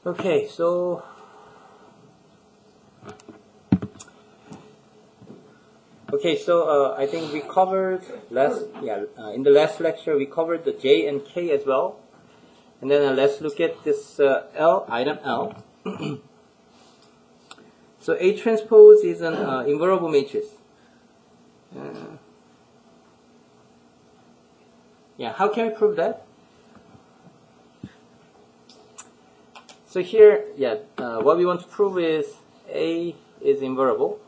Okay, so I think we covered in the last lecture we covered the J and K as well, and then let's look at this item L. So A transpose is an invariable matrix. How can we prove that? So here, what we want to prove is A is invariable,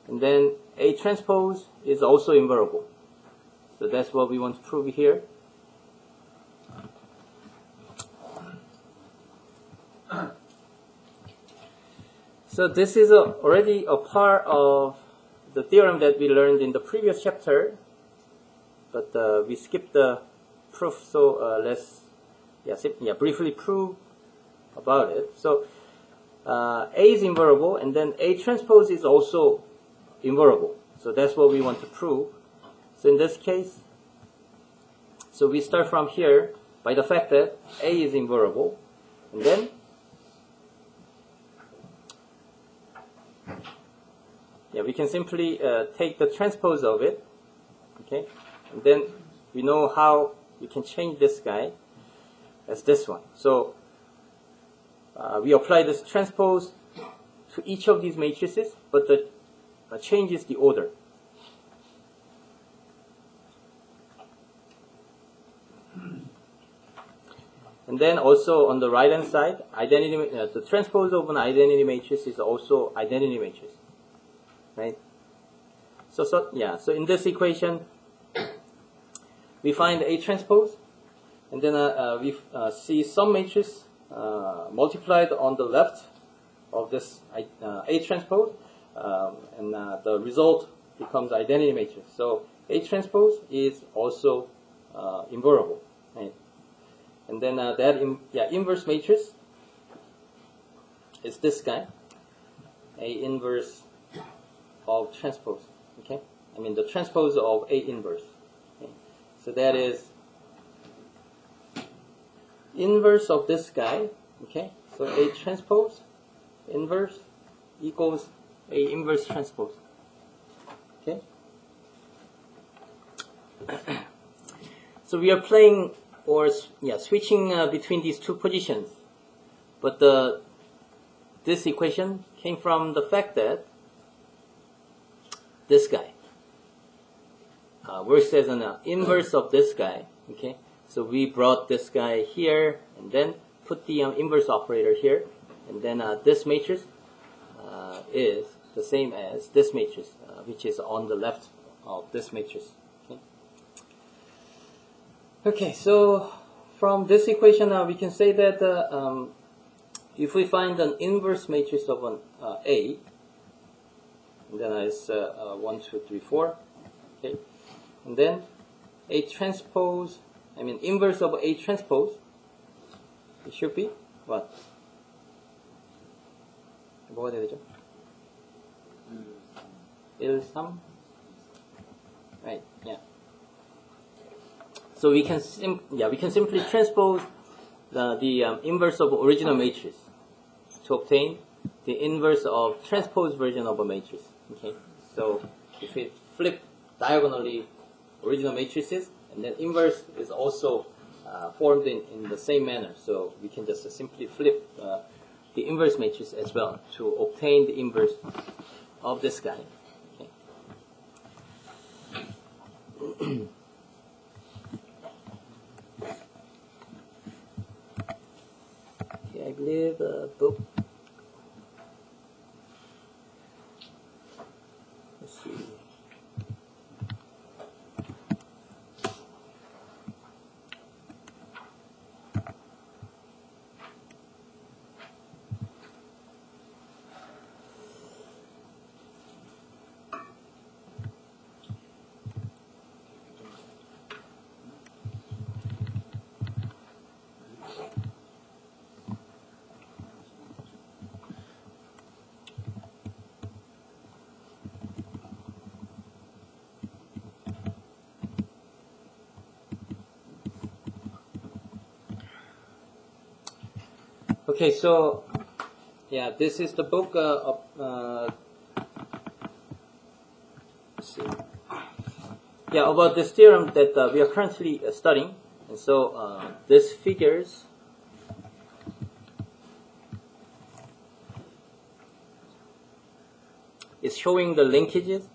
and then A transpose is also invariable. So that's what we want to prove here. So this is already a part of the theorem that we learned in the previous chapter, but we skipped the proof. So let's briefly prove about it. So A is invariable, and then A transpose is also invariable. So that's what we want to prove. So in this case, so we start from here by the fact that A is invariable, and then we can simply take the transpose of it, okay, and then we know how we can change this guy as this one. So we apply this transpose to each of these matrices, but the change is the order. And then also on the right hand side, identity, the transpose of an identity matrix is also identity matrix, right? So in this equation, we find A transpose, and then we see some matrix multiplied on the left of this A transpose, and the result becomes identity matrix. So A transpose is also invariable, right? And then inverse matrix is this guy, A inverse of transpose. Okay, I mean the transpose of A inverse. Okay? So that is inverse of this guy. Okay, so A transpose inverse equals A inverse transpose. Okay, so we are playing switching between these two positions, but this equation came from the fact that this guy works as an inverse of this guy. Okay, so we brought this guy here and then put the inverse operator here, and then this matrix is the same as this matrix, which is on the left of this matrix. Okay, so from this equation we can say that if we find an inverse matrix of an A, then it's 1, 2, 3, 4, okay, and then A transpose, inverse of A transpose, it should be what? 뭐가 되죠? 1, 3? Right, yeah. So we can simply transpose the inverse of original matrix to obtain the inverse of transpose version of a matrix. Okay, so if we flip diagonally original matrices, and then inverse is also formed in the same manner. So we can just simply flip the inverse matrix as well to obtain the inverse of this guy. Okay. I believe book. Let's see. Okay, so yeah, this is the book let's see. Yeah, about this theorem that we are currently studying. And so this figures is showing the linkages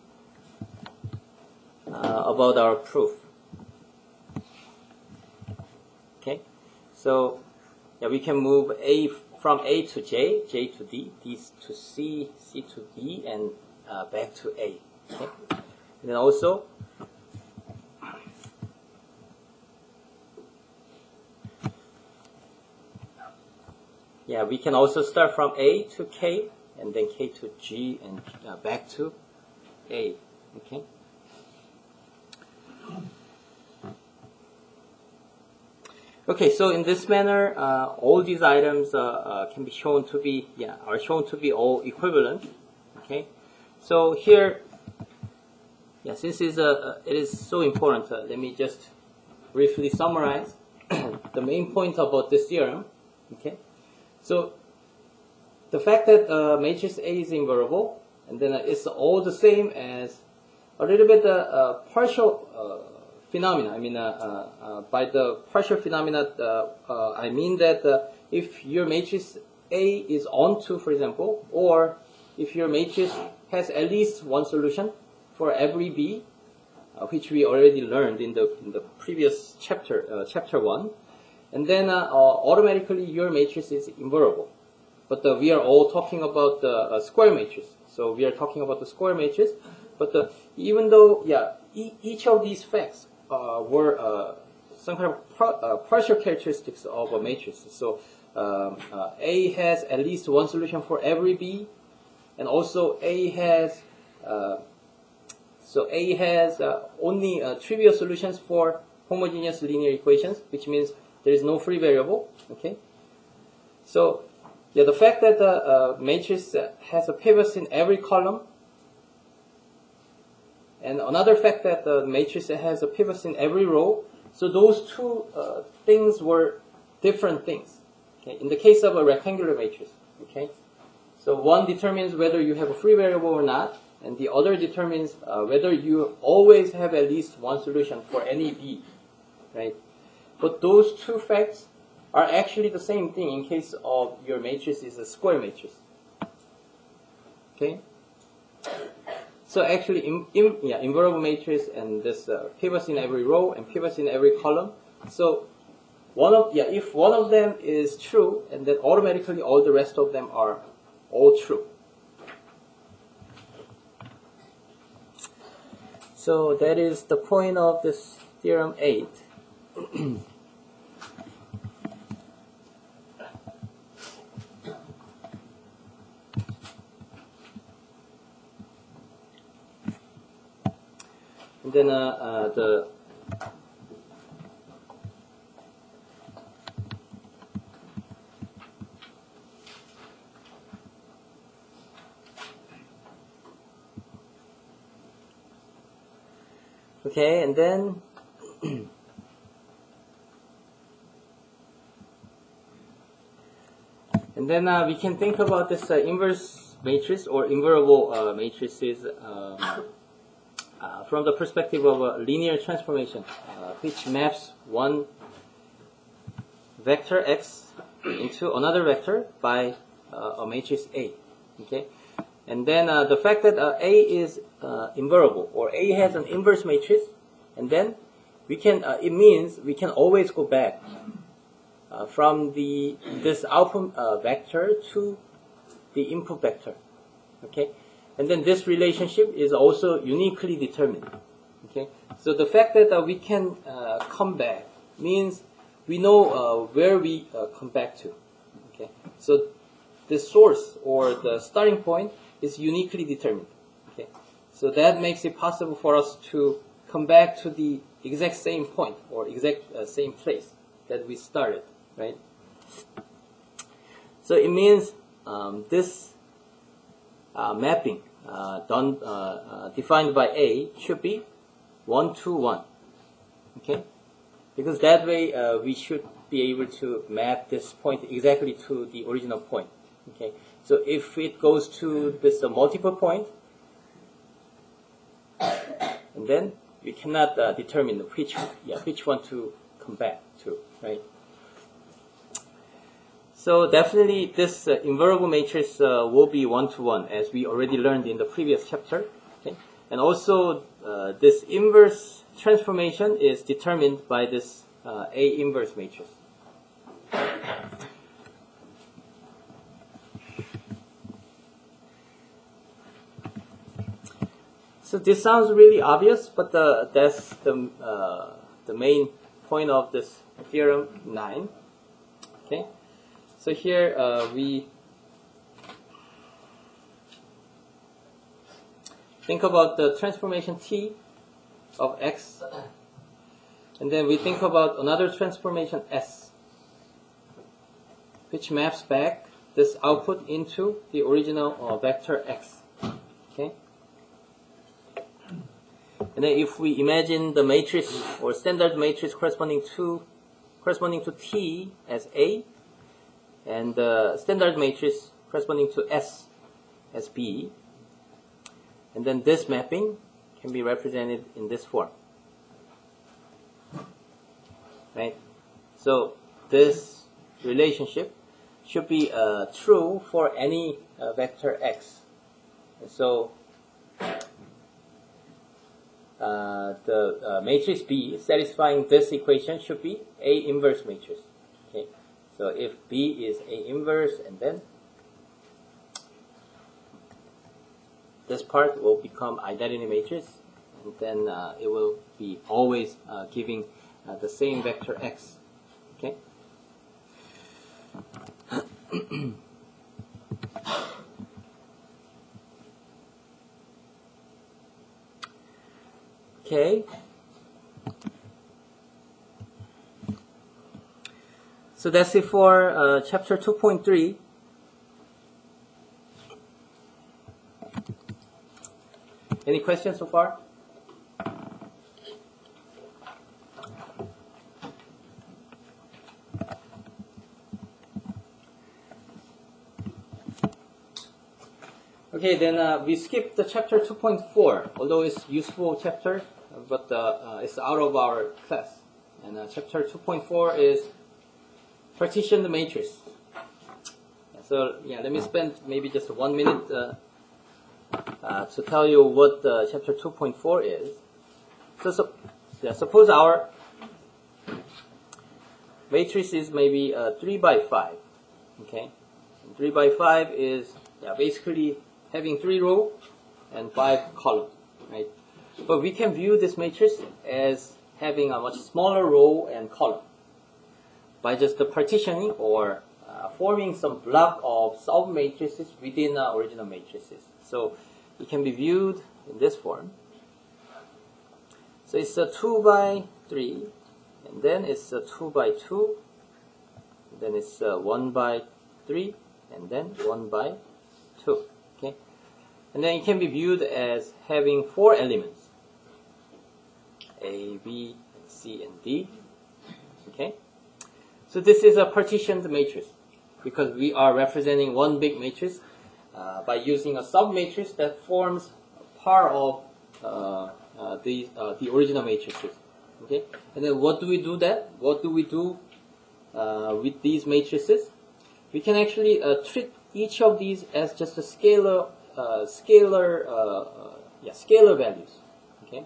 about our proof. Okay, so yeah, we can move A from A to J, J to D, D to C, C to D, and back to A. Okay, and then also yeah, we can also start from A to K, and then K to G, and back to A. Okay. Okay, so in this manner, all these items can be shown to be are shown to be all equivalent. Okay, so here, since it is so important, let me just briefly summarize the main point about this theorem. Okay, so the fact that matrix A is invariable, and then it's all the same as a little bit partial phenomena. I mean, by the partial phenomena, I mean that if your matrix A is onto, for example, or if your matrix has at least one solution for every B, which we already learned in the previous chapter, chapter 1, and then automatically your matrix is invariable. But we are all talking about the square matrix. So we are talking about the square matrix. But even though, each of these facts were some kind of partial characteristics of a matrix. So A has at least one solution for every B, and also A has only trivial solutions for homogeneous linear equations, which means there is no free variable. Okay, so the fact that the matrix has a pivots in every column, and another fact that the matrix has a pivots in every row. So those two things were different things. Okay, in the case of a rectangular matrix. Okay, so one determines whether you have a free variable or not, and the other determines whether you always have at least one solution for any B, right? But those two facts are actually the same thing in case of your matrix is a square matrix. Okay? So actually, invariable matrix and this pivots in every row and pivots in every column. So if one of them is true, and then automatically all the rest of them are all true. So that is the point of this theorem 8. And then okay, and then we can think about this inverse matrix or invariable matrices from the perspective of a linear transformation, which maps one vector x into another vector by a matrix A. Okay, and then the fact that A is invariable, or A has an inverse matrix, and then we can it means we can always go back from this output vector to the input vector. Okay, and then this relationship is also uniquely determined. Okay, so the fact that we can come back means we know where we come back to. Okay, so the source or the starting point is uniquely determined. Okay, so that makes it possible for us to come back to the exact same point or exact same place that we started, right? So it means this mapping defined by A should be 1 to 1. Okay, because that way we should be able to map this point exactly to the original point. Okay, so if it goes to this multiple point, and then we cannot determine which one to come back to, right? So definitely this invariable matrix will be one-to-one, as we already learned in the previous chapter. Okay? And also this inverse transformation is determined by this A inverse matrix. So this sounds really obvious, but that's the main point of this theorem 9. Okay. So here we think about the transformation T of X, and then we think about another transformation S, which maps back this output into the original vector X. Okay? And then if we imagine the matrix or standard matrix corresponding to T as A, and the standard matrix corresponding to S as B, and then this mapping can be represented in this form, right? So this relationship should be true for any vector X. And so the matrix B satisfying this equation should be A inverse matrix. Okay. So if B is A inverse, and then this part will become identity matrix, and then it will be always giving the same vector X. Okay. Okay. So that's it for chapter 2.3. Any questions so far? Okay, then we skipped the chapter 2.4, although it's useful chapter, but it's out of our class. And chapter 2.4 is partition the matrix. So yeah, let me spend maybe just 1 minute to tell you what chapter 2.4 is. So suppose our matrix is maybe 3 by 5. Okay, and 3 by 5 is basically having 3 rows and 5 columns, right? But we can view this matrix as having a much smaller row and column by just the partitioning or forming some block of sub-matrices within original matrices. So it can be viewed in this form. So it's a 2 by 3, and then it's a 2 by 2, and then it's 1 by 3, and then 1 by 2. Okay, and then it can be viewed as having 4 elements: A, B, C, and D. Okay, so this is a partitioned matrix because we are representing one big matrix by using a sub-matrix that forms part of the original matrices. Okay, and then what do we do with these matrices? We can actually treat each of these as just a scalar values. Okay,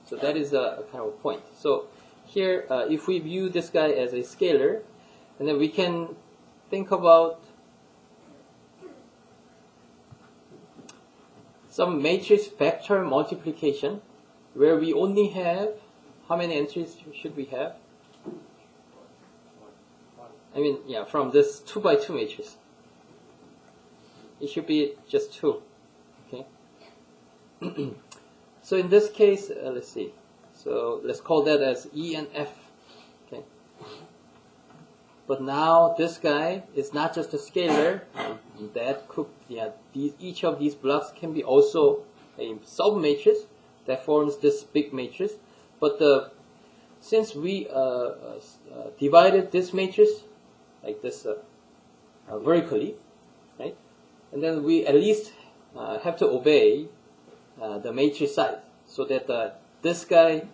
so that is a kind of a point. So here, if we view this guy as a scalar, and then we can think about some matrix vector multiplication where we only have, how many entries should we have? I mean, from this 2 by 2 matrix, it should be just 2. Okay. So in this case, let's see. So let's call that as E and F. Okay. But now this guy is not just a scalar. That could, each of these blocks can be also a sub-matrix that forms this big matrix. But the since we divided this matrix like this vertically, right? And then we at least have to obey the matrix size, so that this guy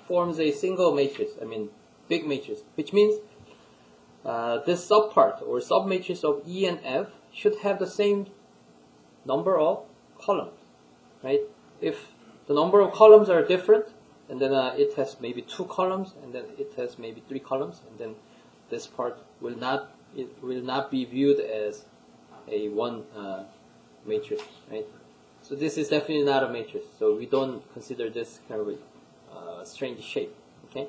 forms a single matrix, I mean big matrix, which means this subpart or submatrix of E and F should have the same number of columns, right? If the number of columns are different, and then it has maybe 2 columns, and then it has maybe 3 columns, and then this part will not be viewed as a one matrix, right? So this is definitely not a matrix. So we don't consider this kind of a strange shape. Okay.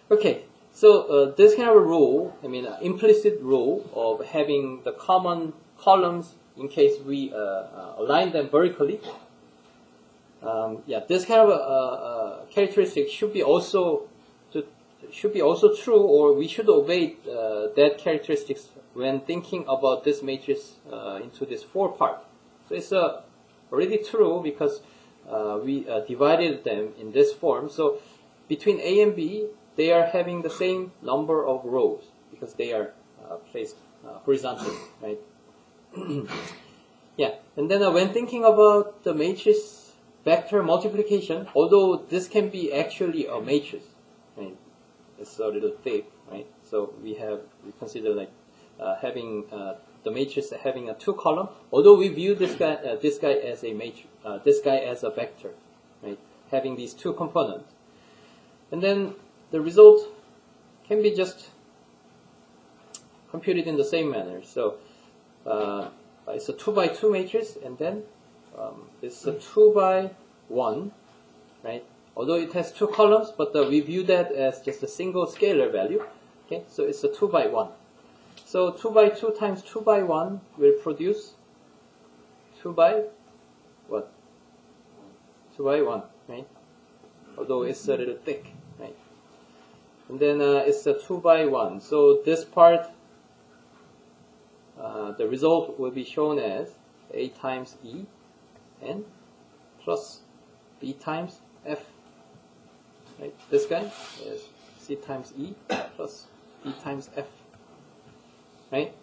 Okay. So this kind of a rule, I mean, implicit rule of having the common columns in case we align them vertically. This kind of characteristic should be also true, or we should obey that characteristics when thinking about this matrix into this 4-part. So it's already true because we divided them in this form. So between A and B, they are having the same number of rows because they are placed horizontally, right? Yeah, and then when thinking about the matrix vector multiplication, although this can be actually a matrix, right? It's a little thick, right? So we consider like having the matrix having a 2 column. Although we view this guy as a matrix, this guy as a vector, right? Having these 2 components, and then the result can be just computed in the same manner. So it's a 2 by 2 matrix, and then it's a 2 by 1, right? Although it has 2 columns, but we view that as just a single scalar value. Okay, so it's a 2 by 1. So 2 by 2 times 2 by 1 will produce 2 by what? 2 by 1, right? Although it's a little thick, right? And then it's a 2 by 1. So this part, the result will be shown as A times E and plus B times F. Right? This guy is C times E plus B times F. Right?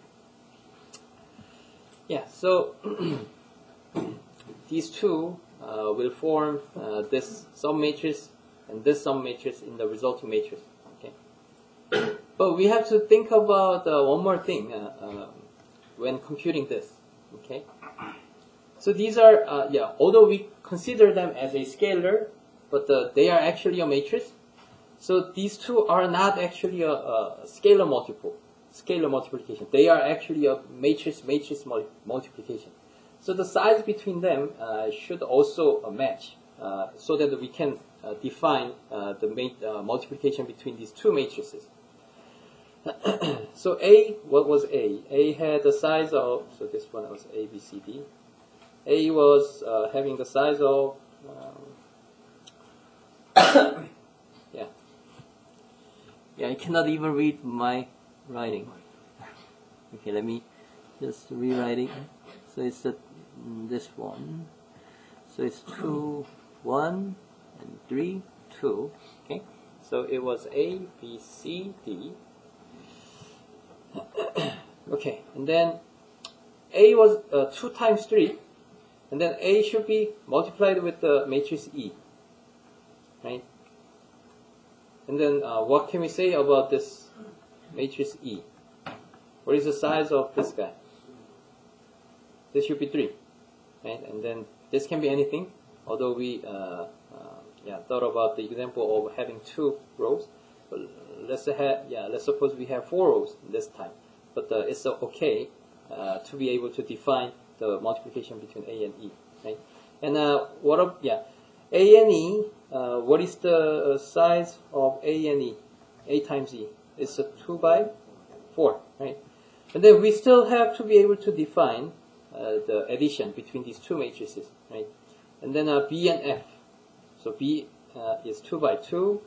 Yeah, so these two will form this submatrix and this submatrix in the resulting matrix. Okay? But we have to think about one more thing when computing this. Okay? So these are, although we consider them as a scalar, but they are actually a matrix. So these two are not actually a scalar multiplication. They are actually a matrix multiplication. So the size between them should also match, so that we can define the multiplication between these 2 matrices. So A, what was A? A had the size of, so this one was A, B, C, D. A was having the size of, I cannot even read my writing. Okay, let me just rewrite it. So it's this one. So it's 2, 1, and 3, 2. Okay, so it was A, B, C, D. Okay, and then A was 2 times 3, and then A should be multiplied with the matrix E, right? And then what can we say about this matrix E? What is the size of this guy? This should be 3, right? And then this can be anything, although we thought about the example of having 2 rows. But let's suppose we have 4 rows this time. But it's okay to be able to define the multiplication between A and E, right? And A and E, what is the size of A and E? A times E. It's a 2 by 4, right? And then we still have to be able to define the addition between these 2 matrices, right? And then B and F. So B is 2 by 2.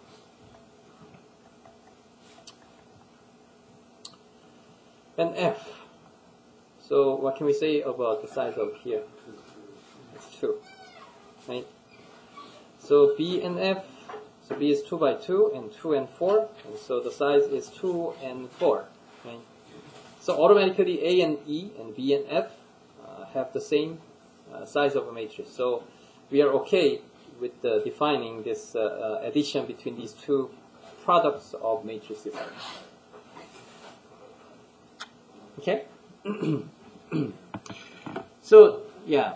And F. So what can we say about the size of here? It's 2, right? So B and F, So B is 2 by 2 and 2 and 4, and so the size is 2 and 4. Okay? So automatically A and E and B and F have the same size of a matrix. So we are okay with defining this addition between these two products of matrices. Okay? So, yeah.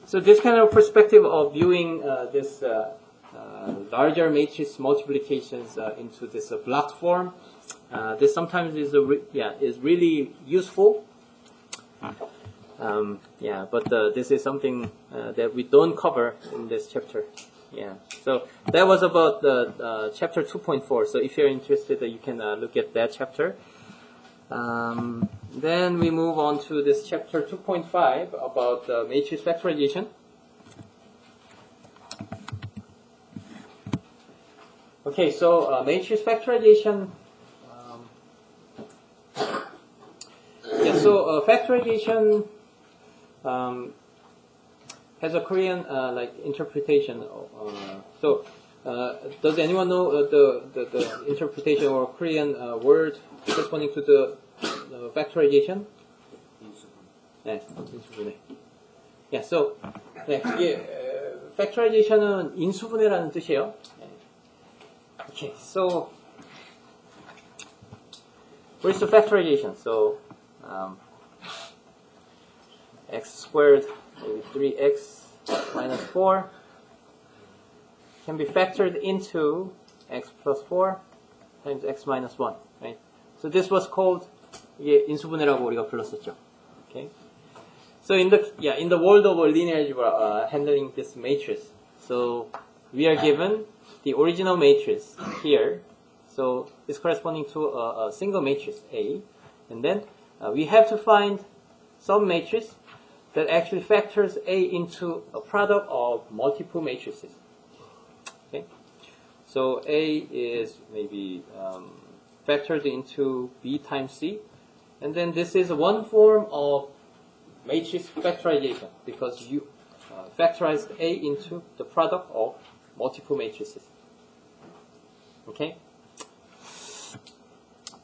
So this kind of perspective of viewing this larger matrix multiplications into this block form, this sometimes is is really useful. But this is something that we don't cover in this chapter. Yeah. So that was about the chapter 2.4. So if you're interested, you can look at that chapter. Then we move on to this chapter 2.5 about matrix factorization. Okay, so matrix factorization. Factorization has a Korean interpretation. Does anyone know the interpretation or Korean word corresponding to the factorization? 네, 인수분해. Yeah, so factorization은 인수분해라는 뜻이에요. Okay, so what is the factorization? So x squared, maybe 3x minus 4 can be factored into x plus 4 times x minus 1, right? So this was called 이게 인수분해라고 우리가 불렀었죠. Okay. So in the world of linear algebra handling this matrix, so we are given the original matrix here. So it's corresponding to a single matrix A, and then we have to find some matrix that actually factors A into a product of multiple matrices. Okay, so A is maybe factored into B times C, and then this is one form of matrix factorization because you factorized A into the product of multiple matrices. Okay,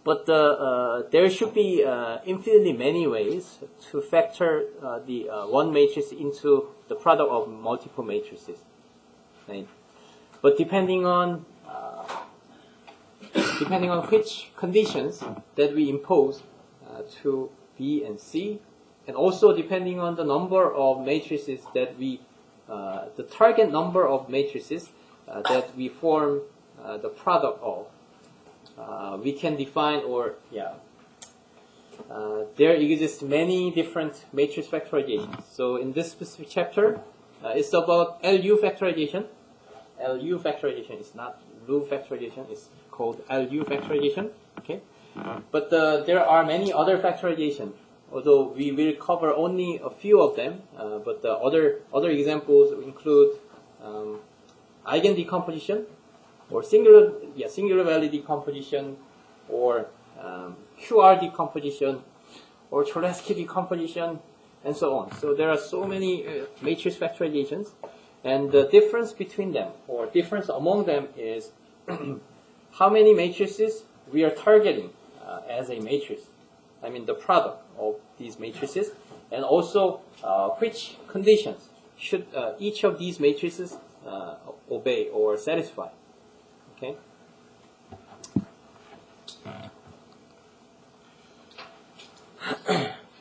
but there should be infinitely many ways to factor the one matrix into the product of multiple matrices. Right? But depending on which conditions that we impose to B and C, and also depending on the number of matrices that the target number of matrices that we form the product of, we can define there exist many different matrix factorizations. So in this specific chapter, it's about LU factorization. LU factorization is not LU factorization, it's called LU factorization. Okay, but there are many other factorizations, although we will cover only a few of them. But the other examples include eigen decomposition, or singular value decomposition, or QR decomposition, or Cholesky decomposition, and so on. So there are so many matrix factorizations, and the difference between them, or difference among them, is how many matrices we are targeting as a matrix. I mean the product of these matrices, and also which conditions should each of these matrices obey or satisfy. Okay.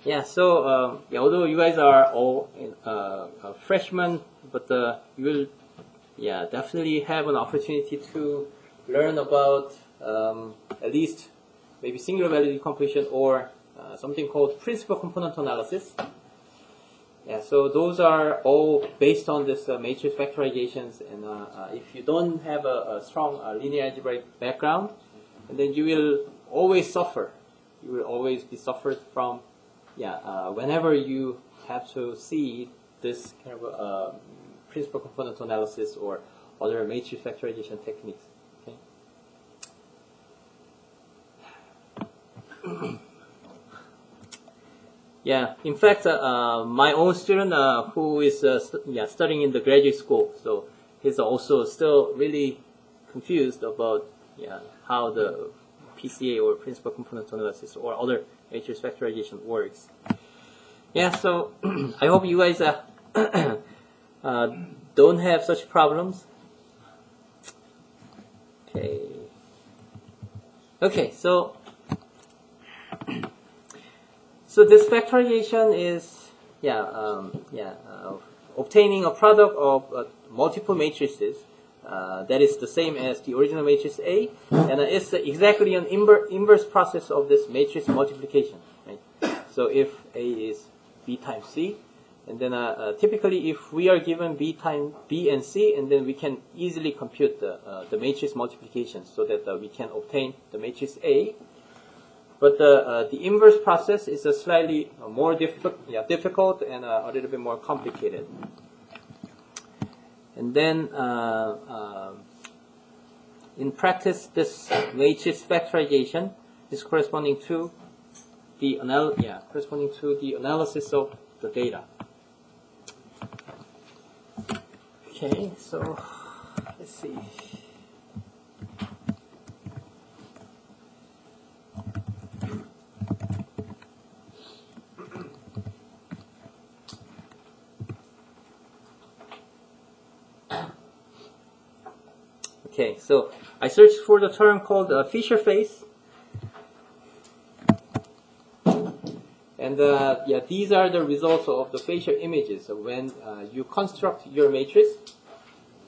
Yeah. So although you guys are all freshmen, but you will definitely have an opportunity to learn about at least maybe singular value decomposition or something called principal component analysis. Yeah, so those are all based on this matrix factorizations, and if you don't have a strong linear algebraic background, and then you will always suffer. You will always be suffered from, whenever you have to see this kind of principal component analysis or other matrix factorization techniques. Okay. Yeah, in fact, my own student who is studying in the graduate school, so he's also still really confused about how the PCA or principal component analysis or other matrix factorization works. Yeah, so I hope you guys don't have such problems. Okay, so this factorization is obtaining a product of multiple matrices that is the same as the original matrix A, and it's exactly an inverse process of this matrix multiplication. Right? So if A is B times C, and then typically if we are given B times B and C, and then we can easily compute the matrix multiplication so that we can obtain the matrix A. But the inverse process is a slightly more difficult and a little bit more complicated. And then in practice, this matrix factorization is corresponding to the analysis of the data. Okay, so let's see. Okay, so I searched for the term called Fisher phase. And these are the results of the facial images. So when you construct your matrix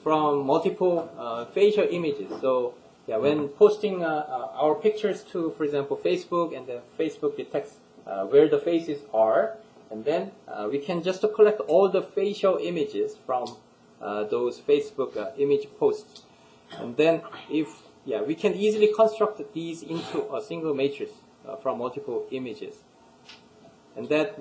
from multiple facial images. So when posting our pictures to, for example, Facebook, and then Facebook detects where the faces are, and then we can just collect all the facial images from those Facebook image posts. And then we can easily construct these into a single matrix from multiple images. And that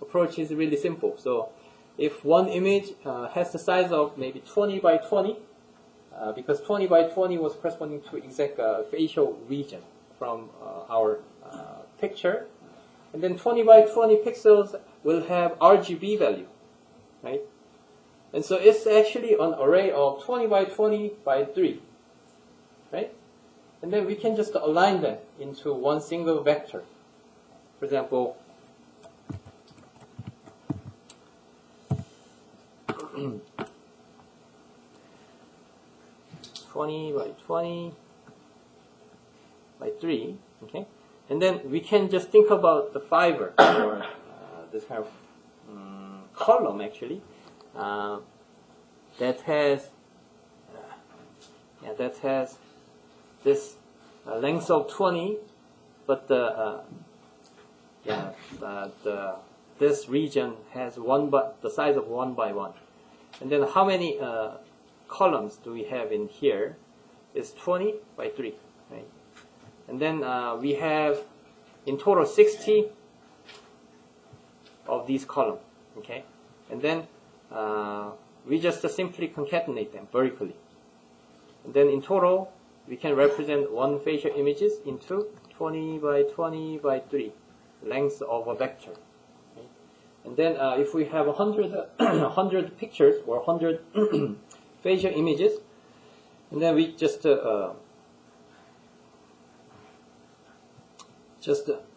approach is really simple. So if one image has the size of maybe 20 by 20, because 20 by 20 was corresponding to exact facial region from our picture, and then 20 by 20 pixels will have RGB value, right? And so it's actually an array of 20 by 20 by 3, right? And then we can just align them into one single vector. For example, 20 by 20 by 3, okay? And then we can just think about the fiber, or this kind of column actually, that has this length of 20, but this region has the size of 1 by 1. And then how many columns do we have in here? It's 20 by 3, right? And then we have in total 60 of these columns, okay? And then we just simply concatenate them vertically. And then in total, we can represent one facial images into 20 by 20 by 3 length of a vector. Okay? And then if we have 100 pictures or 100 facial images, and then we just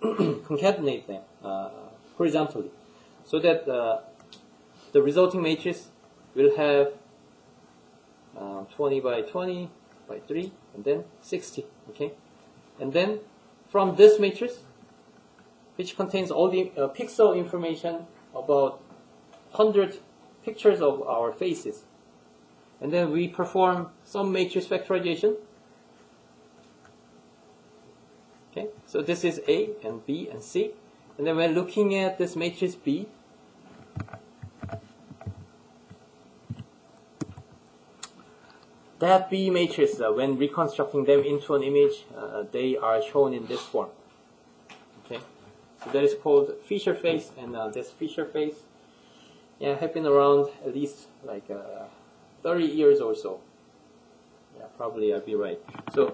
concatenate them horizontally, so that the resulting matrix will have 20 by 20 by 3, and then 60. Okay, and then from this matrix, which contains all the pixel information about 100 pictures of our faces, and then we perform some matrix factorization. Okay, so this is A and B and C, and then when looking at this matrix B, that B matrix, when reconstructing them into an image, they are shown in this form. Okay, so that is called Fisher phase, and this Fisher phase, have been around at least like 30 years or so. Yeah, probably I'll be right. So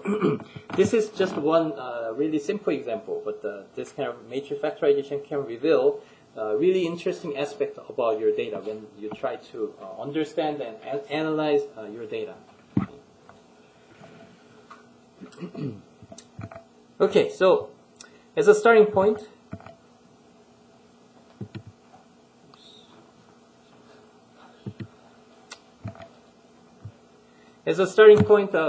this is just one really simple example, but this kind of matrix factorization can reveal really interesting aspect about your data when you try to understand and analyze your data. Okay, so as a starting point,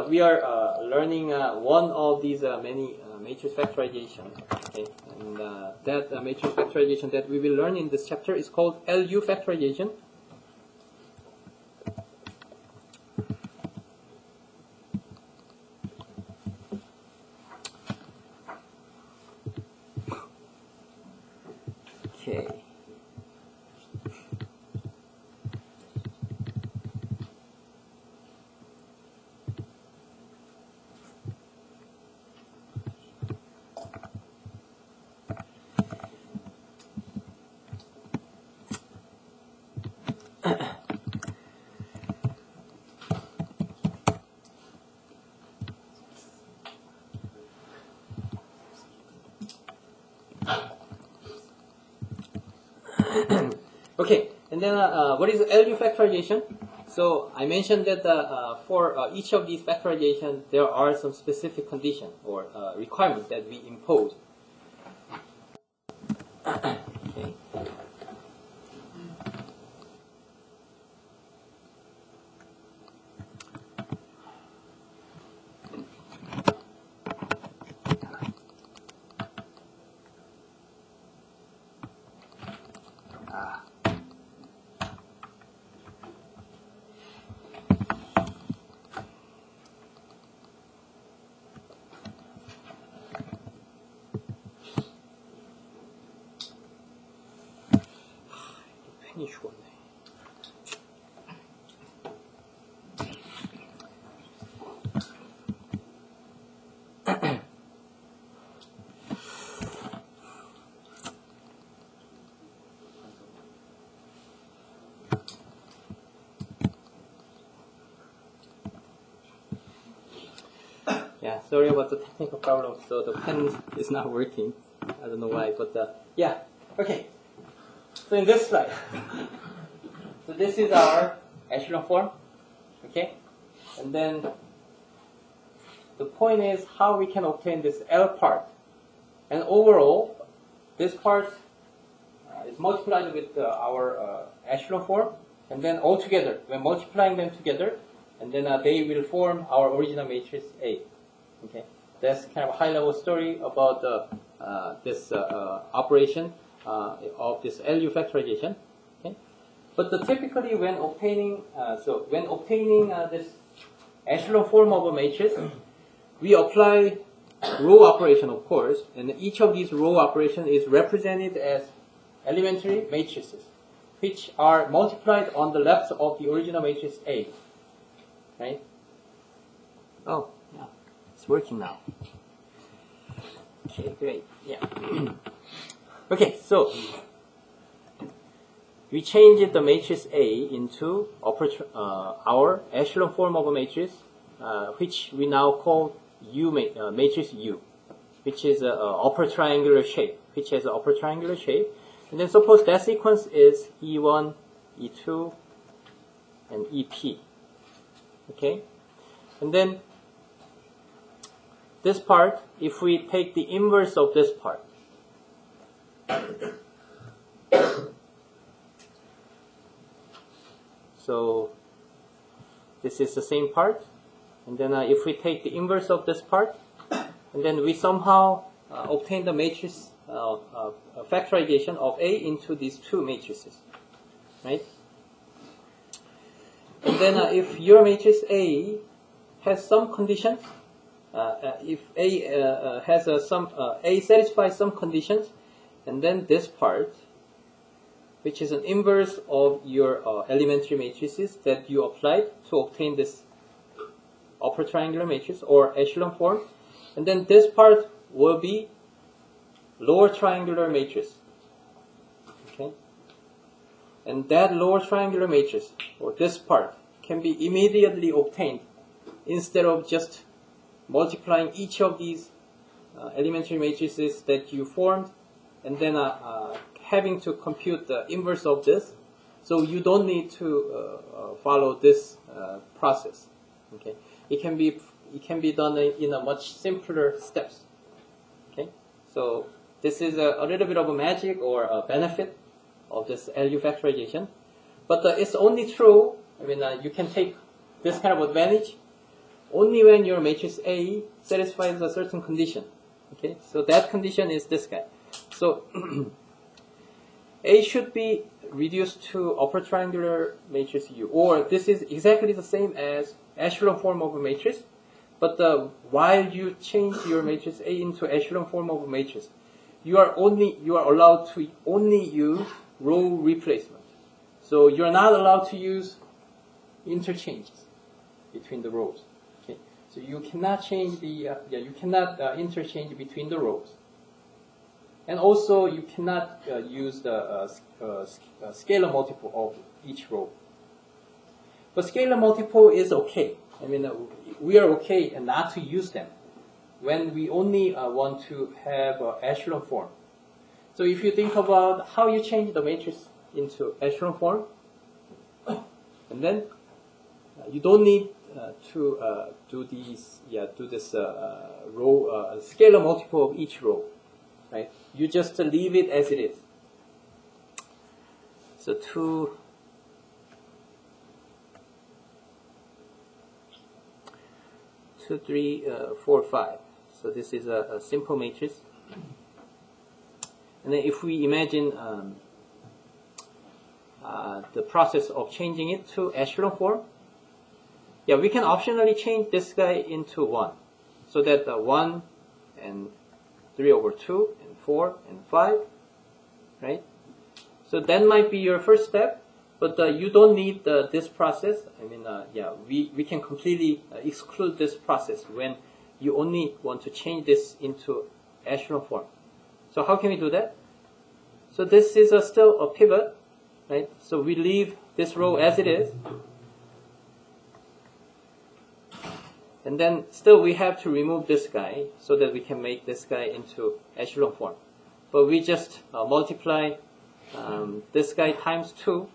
we are learning one of these many matrix factorization. Okay, and that matrix factorization that we will learn in this chapter is called LU factorization. Okay. Okay, and then what is LU factorization? So I mentioned that for each of these factorization, there are some specific conditions or requirements that we impose. Okay. 펜이 죽었네. Yeah, sorry about the technical problem. So the pen is not working. I don't know why, but yeah. Okay. So in this slide, so this is our echelon form. Okay, and then the point is how we can obtain this L part. And overall, this part is multiplied with our echelon form, and then all together, we're multiplying them together, and then they will form our original matrix A. Okay, that's kind of a high-level story about this operation of this LU factorization. Okay, but typically when obtaining this echelon form of a matrix, we apply row operation, of course, and each of these row operation is represented as elementary matrices, which are multiplied on the left of the original matrix A. Right? Oh, yeah, it's working now. Okay, great. Yeah. Okay, so we changed the matrix A into our echelon form of a matrix, which we now call matrix U, which is an upper triangular shape, And then suppose that sequence is E1, E2, and EP. Okay? And then this part, if we take the inverse of this part, so this is the same part, and then if we take the inverse of this part, and then we somehow obtain the matrix factorization of A into these two matrices, right? And then if your matrix A has some conditions, if A has A satisfies some conditions, and then this part, which is an inverse of your elementary matrices that you applied to obtain this upper triangular matrix or echelon form, and then this part will be lower triangular matrix. Okay, and that lower triangular matrix or this part can be immediately obtained instead of just multiplying each of these elementary matrices that you formed and then having to compute the inverse of this. So you don't need to follow this process. Okay, it can be done in a much simpler steps. Okay, so this is a little bit of a magic or a benefit of this LU factorization, but it's only true. I mean, you can take this kind of advantage only when your matrix A satisfies a certain condition. Okay, so that condition is this guy. So A should be reduced to upper triangular matrix U, or this is exactly the same as echelon form of a matrix, but while you change your matrix A into echelon form of a matrix, you are allowed to only use row replacement. So you are not allowed to use interchanges between the rows. Okay, so you cannot change the interchange between the rows. And also, you cannot use the scalar multiple of each row. But scalar multiple is okay. I mean, we are okay and not to use them when we only want to have echelon form. So if you think about how you change the matrix into echelon form, and then you don't need to do this row scalar multiple of each row. Right? You just leave it as it is. So 2, 3, 4, 5. So this is a simple matrix. And then if we imagine the process of changing it to echelon form, we can optionally change this guy into 1. So that 1 and 3 over 2 and 4 and 5, right? So that might be your first step, but you don't need this process. I mean, we can completely exclude this process when you only want to change this into echelon form. So how can we do that? So this is still a pivot, right? So we leave this row as it is. And then still we have to remove this guy so that we can make this guy into echelon form. But we just multiply this guy times 2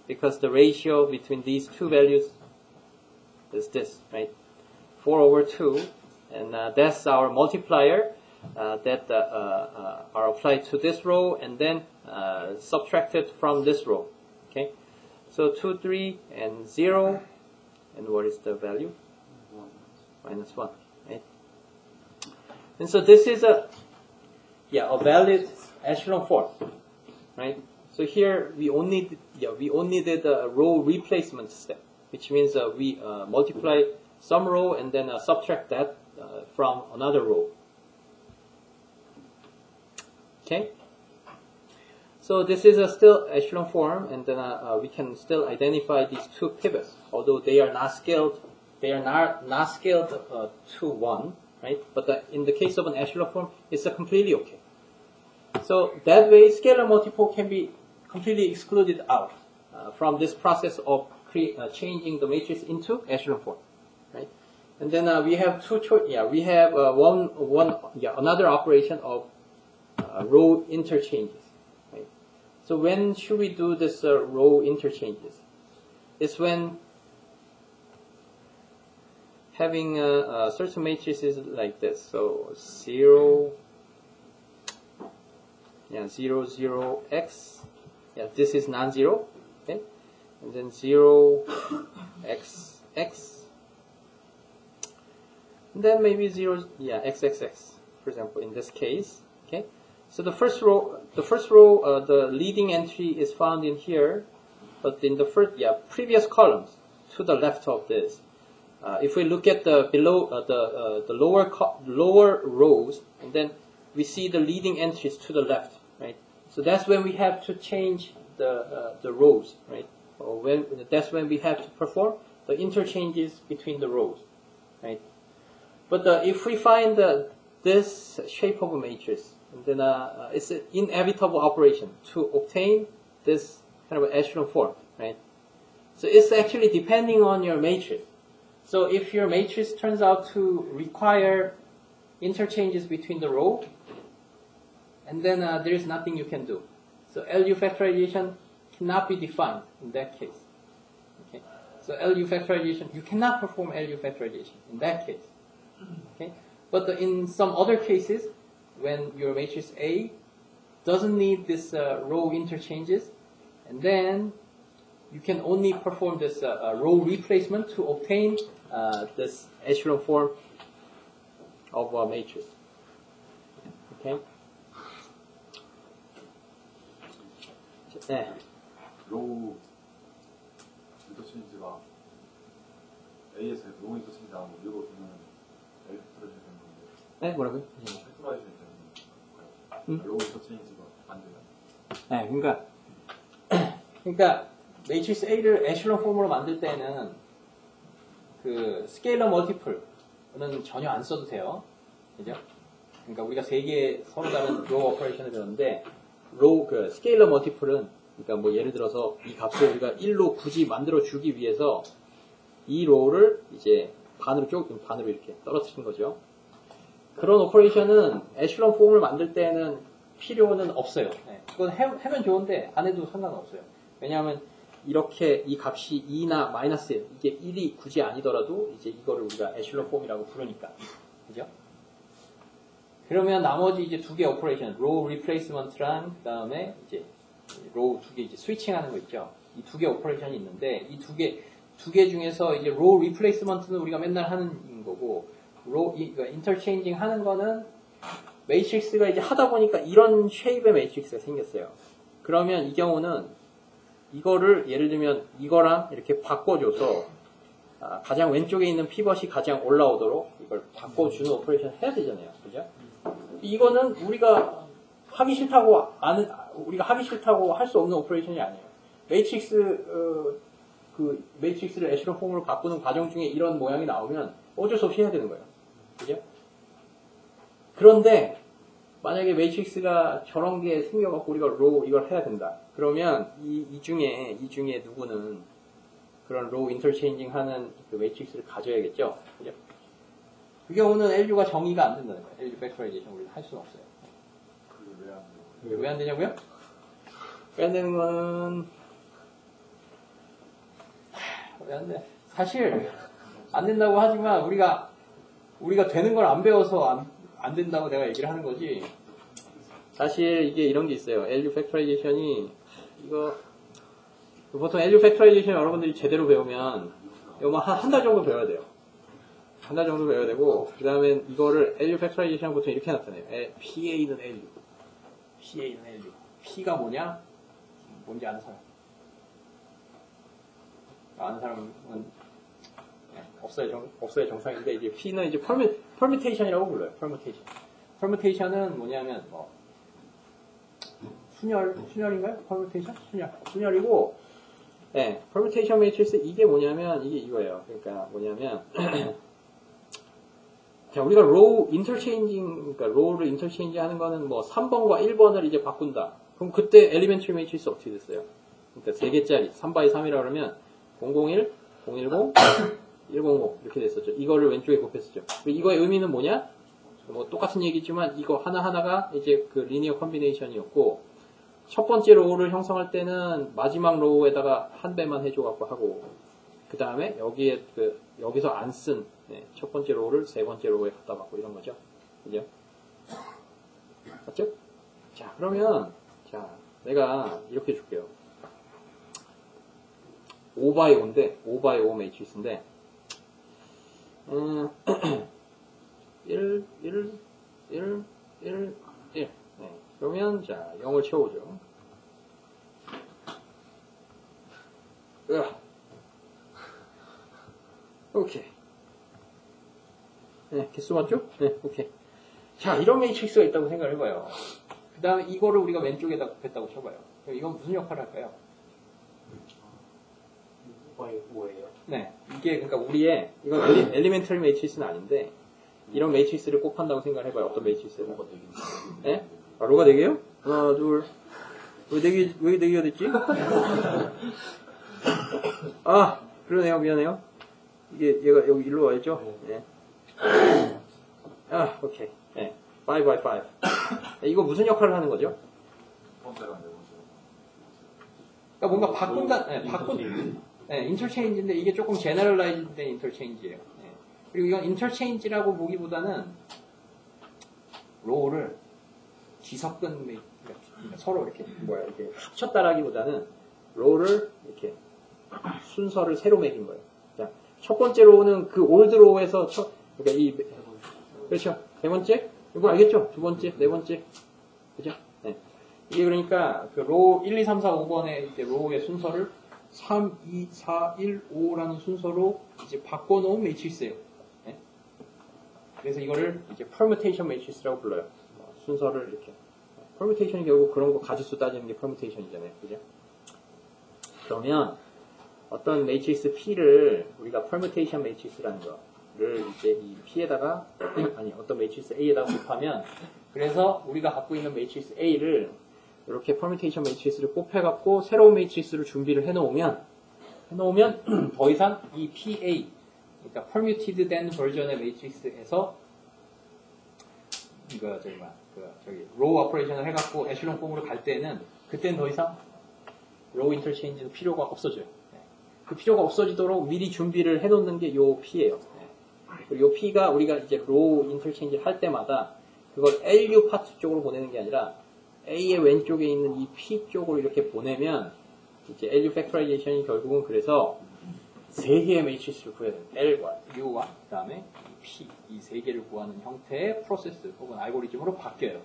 because the ratio between these two values is this, right? 4 over 2. And that's our multiplier that are applied to this row and then subtracted from this row. Okay? So 2, 3, and 0. And what is the value? Minus 1, right? And so this is a valid echelon form, right? So here we only did a row replacement step, which means we multiply some row and then subtract that from another row. Okay. So this is still echelon form, and then we can still identify these two pivots, although they are not scaled. They are not scaled to 1, right? But in the case of an echelon form, it's completely okay. So that way, scalar multiple can be completely excluded out from this process of changing the matrix into echelon form, right? And then we have we have another operation of row interchanges, right? So when should we do this row interchanges? It's when having certain matrices like this. So 0, 0, 0, x. This is non-zero. Okay, and then 0, x, x. And then maybe 0, x, x, x. For example, in this case. Okay. So the first row, the leading entry is found in here, but in the previous columns to the left of this. If we look at the below the lower rows, and then we see the leading entries to the left, right? So that's when we have to change the rows, right? Or that's when we have to perform the interchanges between the rows, right? But if we find this shape of a matrix, and then it's an inevitable operation to obtain this kind of echelon form, right? So it's actually depending on your matrix. So if your matrix turns out to require interchanges between the row, and then there is nothing you can do. So LU factorization cannot be defined in that case. Okay. So LU factorization, you cannot perform LU factorization in that case. Okay. But in some other cases, when your matrix A doesn't need this row interchanges, and then you can only perform this row replacement to obtain this echelon form of a matrix. Okay. 네. 로우 인터체인지가 A에서 로우 인터체인지가 뭐 이거 보면 A 팩토라이즈 되는 건데. 네, 뭐라고요? 팩토라이즈 되는 거예요. 로우 인터체인지가 안 돼요. 네, 그러니까 매트릭스 A를 에슐론 폼으로 만들 때는 그 스케일러 멀티플은 전혀 안 써도 돼요. 그죠? 그러니까 우리가 세 개의 서로 다른 로우 오퍼레이션을 배웠는데 그 스케일러 멀티플은 그러니까 뭐 예를 들어서 이 값을 우리가 1로 굳이 만들어 주기 위해서 이 로우를 이제 반으로 이렇게 떨어뜨린 거죠. 그런 오퍼레이션은 에슐론 폼을 만들 때는 필요는 없어요. 네. 그건 하면 좋은데 안 해도 상관없어요. 왜냐하면 이렇게 이 값이 2나 마이너스 1, 이게 1이 굳이 아니더라도 이제 이거를 우리가 에슐론 폼이라고 부르니까. 그죠? 그러면 나머지 이제 두 개 오퍼레이션, 로우 리플레이스먼트랑 그 다음에 이제 로우 두 개 이제 스위칭하는 거 있죠. 이 두 개 오퍼레이션이 있는데 이 두 개 중에서 이제 로우 리플레이스먼트는 우리가 맨날 하는 거고 인터체인징 하는 거는 매트릭스가 이제 하다 보니까 이런 쉐입의 매트릭스가 생겼어요. 그러면 이 경우는 이거를 예를 들면 이거랑 이렇게 바꿔줘서 가장 왼쪽에 있는 피벗이 가장 올라오도록 이걸 바꿔주는 오퍼레이션 해야 되잖아요. 그죠? 이거는 우리가 하기 싫다고 할 수 없는 오퍼레이션이 아니에요. 매트릭스를 에슐론 폼으로 바꾸는 과정 중에 이런 모양이 나오면 어쩔 수 없이 해야 되는 거예요. 그죠? 그런데 만약에 매트릭스가 저런 게 생겨갖고 우리가 이걸 해야 된다. 그러면 이 중에 누구는 그런 로우 인터체인징 하는 그 매트릭스를 가져야겠죠. 그죠? 그 경우는 LU가 정의가 안 된다는 거예요. LU 팩토라이제이션 우리는 할 수는 없어요. 그게 왜 안 돼요? 왜 안 되냐고요? 왜 안 되는 거는 왜 안 돼? 사실 안 된다고 하지만 우리가 되는 걸 안 배워서 안 된다고 내가 얘기를 하는 거지. 사실 이게 이런 게 있어요. LU 팩토라이제이션이 이거 보통 LU 팩토라이제이션 여러분들이 제대로 배우면 이거 한 달 정도 배워야 돼요. 한 달 정도 배워야 되고 그 다음에 이거를 LU 팩토라이제이션 보통 이렇게 나타내요. PA는 LU, PA는 LU. P가 뭐냐? 뭔지 아는 사람? 아는 사람은 없어야 정상인데 이제 P는 이제 permutation이라고 불러요. permutation은 뭐냐면 순열인가요? permutation? 순열이고 네, permutation matrix 이게 뭐냐면 이게 이거예요. 그러니까 뭐냐면 자, 우리가 row interchanging, 그러니까 row를 interchange 하는 거는 뭐 3번과 1번을 이제 바꾼다. 그럼 그때 elementary matrix 어떻게 됐어요? 그러니까 3개짜리 3x3이라 그러면 001, 010, 100 이렇게 됐었죠. 이거를 왼쪽에 곱했었죠. 이거의 의미는 뭐냐? 뭐 똑같은 얘기지만 이거 하나하나가 이제 그 리니어 컨비네이션이었고 첫 번째 로우를 형성할 때는 마지막 로우에다가 한 배만 해줘갖고 하고 그 다음에 여기서 안 쓴 첫 번째 로우를 세 번째 로우에 갖다 받고 이런 거죠. 그죠? 맞죠? 자, 그러면 내가 이렇게 줄게요. 5x5인데 5x5 매트리스인데 1. 네. 그러면, 자, 0을 채워오죠. 오케이. 네, 개수 맞죠? 네, 오케이. 자, 이런 매트릭스가 있다고 생각을 해봐요. 그 다음에 이거를 우리가 왼쪽에다 곱했다고 쳐봐요. 이건 무슨 역할을 할까요? 5예요. 네, 이게 그러니까 우리의 이건 엘리멘터리 매트리스는 아닌데 이런 매트리스를 곱한다고 생각을 해봐요. 어떤 매트리스를? 로우가 되긴 네? 로우가 4개요? 하나, 둘. 왜 4개가 됐지? 그러네요. 미안해요. 이게 얘가 여기 일로 와야죠? 네. 오케이. 네. 5x5. 이거 무슨 역할을 하는 거죠? 첫 번째랑 네 번째. 그러니까 뭔가 바꾼 인터체인지인데 이게 조금 제너럴라이즈 된 인터체인지예요. 그리고 이건 인터체인지라고 보기보다는 로우를 뒤섞은 그러니까 서로 이렇게 이렇게 합쳤다라기보다는 로우를 이렇게 순서를 새로 매긴 거예요. 자, 첫 번째 로우는 그 올드 로우에서 그러니까 그렇죠. 세 번째 이거 알겠죠? 두 번째, 네 번째, 그죠? 네. 이게 그러니까 그 로우 1, 2, 3, 4, 5번의 이제 로우의 순서를 3, 2, 4, 1, 5라는 순서로 이제 바꿔놓은 매트리스예요. 네? 그래서 이거를 이제 permutation 매트리스라고 불러요. 순서를 이렇게. permutation이 결국 그런 거 가지수 따지는 게 permutation이잖아요. 그죠? 그러면 어떤 매트리스 P를 우리가 permutation 매트리스라는 거를 이제 이 P에다가 아니 어떤 매트리스 A에다가 곱하면 그래서 우리가 갖고 있는 매트리스 A를 이렇게 permutation 매트리스를 곱해갖고 새로운 매트리스를 준비를 해놓으면 더 이상 이 PA 그러니까 permuted 된 버전의 매트리스에서 이거 저기 로우 오퍼레이션을 해갖고 에슐론 폼으로 갈 때는 그때는 더 이상 로우 인터체인지는 필요가 없어져요. 그 필요가 없어지도록 미리 준비를 해놓는 게 요 P예요. 그리고 요 P가 우리가 이제 로우 인터체인지 할 때마다 그걸 LU 파트 쪽으로 보내는 게 아니라 A의 왼쪽에 있는 이 P 쪽으로 이렇게 보내면 이제 LU 팩터라이제이션이 결국은 그래서 세 개의 매트리스를 구해야 돼요. L과 U와 그 다음에 P 이 세 개를 구하는 형태의 프로세스 혹은 알고리즘으로 바뀌어요.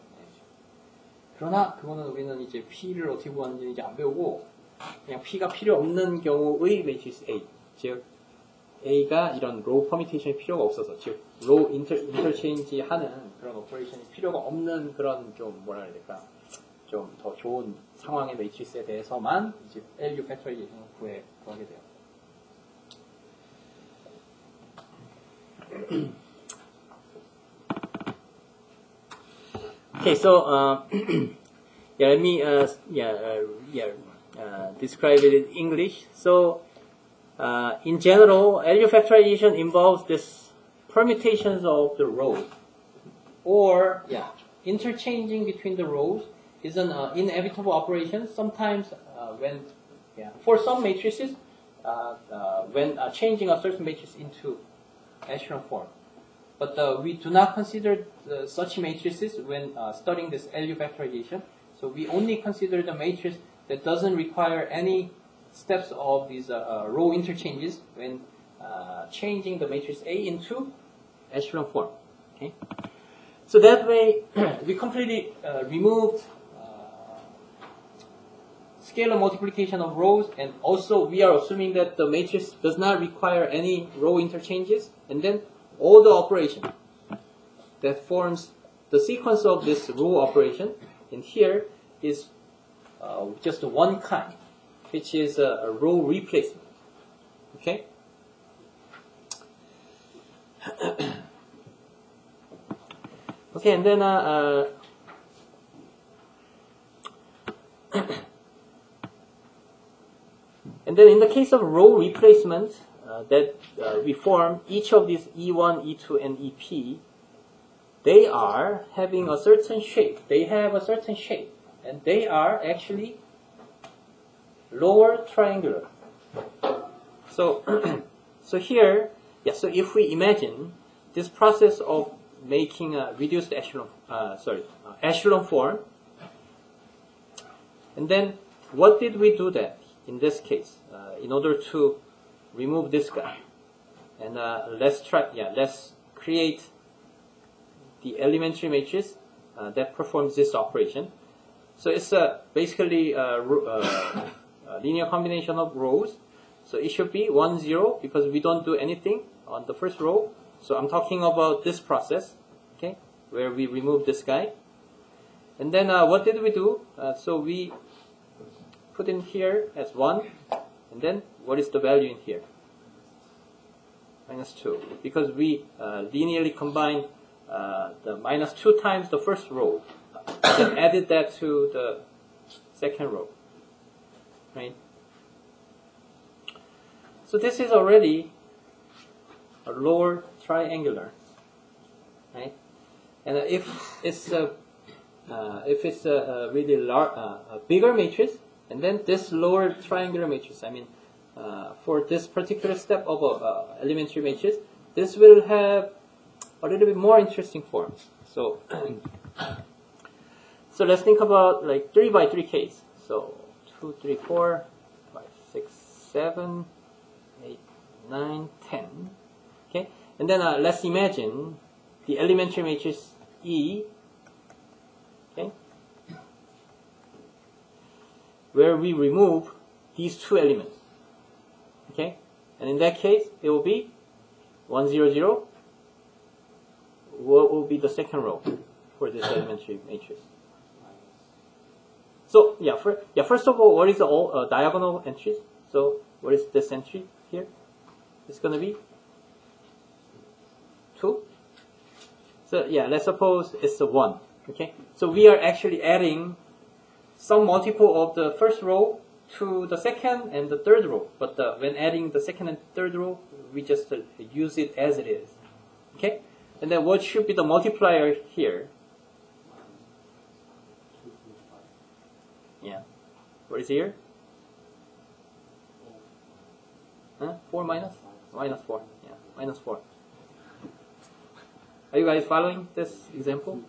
그러나 그거는 우리는 이제 P를 어떻게 구하는지 이제 안 배우고 그냥 P가 필요 없는 경우의 매트리스 A 즉 A가 이런 로우 퍼미테이션이 필요가 없어서 즉 로우 인터체인지 하는 그런 오퍼레이션이 필요가 없는 그런 좀 뭐라 해야 될까 좀 더 좋은 상황의 매트리스에 대해서만 이제 LU 팩터라이제이션을 구하게 돼요. Okay, so yeah, let me describe it in English. So in general, LU factorization involves this permutations of the rows, or interchanging between the rows is an inevitable operation. Sometimes for some matrices, when changing a certain matrix into echelon form. But we do not consider such matrices when studying this LU factorization. So we only consider the matrix that doesn't require any steps of these row interchanges when changing the matrix A into echelon form. Okay? So that way, we completely removed scalar multiplication of rows, and also we are assuming that the matrix does not require any row interchanges, and then all the operation that forms the sequence of this row operation in here is just one kind, which is a row replacement. Okay? Okay, and then and then in the case of row replacement, that we form each of these E1, E2, and EP, they are having a certain shape. They have a certain shape, and they are actually lower triangular. So, so here, so if we imagine this process of making a reduced echelon, echelon form, and then what did we do then in this case in order to remove this guy, and let's create the elementary matrix that performs this operation. So it's basically a linear combination of rows. So it should be 1, 0 because we don't do anything on the first row. So I'm talking about this process, okay, where we remove this guy. And then what did we do? So we put in here as 1, and then what is the value in here? -2, because we linearly combine the -2 times the first row, and then added that to the second row, right? So this is already a lower triangular, right? And if it's a really large, a bigger matrix, And then this lower triangular matrix, I mean, for this particular step of elementary matrix, this will have a little bit more interesting forms. So, so let's think about like 3 by 3 case. So 2, 3, 4, 5, 6, 7, 8, 9, 10. Okay, and then let's imagine the elementary matrix E. Okay, where we remove these two elements. Okay, and in that case, it will be 1, 0, 0. What will be the second row for this elementary matrix? So first of all, what is the diagonal entries? So what is this entry here? It's going to be 2. So yeah, let's suppose it's a 1. Okay, so we are actually adding some multiple of the first row to the second and the third row. But when adding the second and third row, we just use it as it is. Okay, and then what should be the multiplier here? Yeah, what is here? 4 minus? Minus 4. Yeah, minus 4. Are you guys following this example?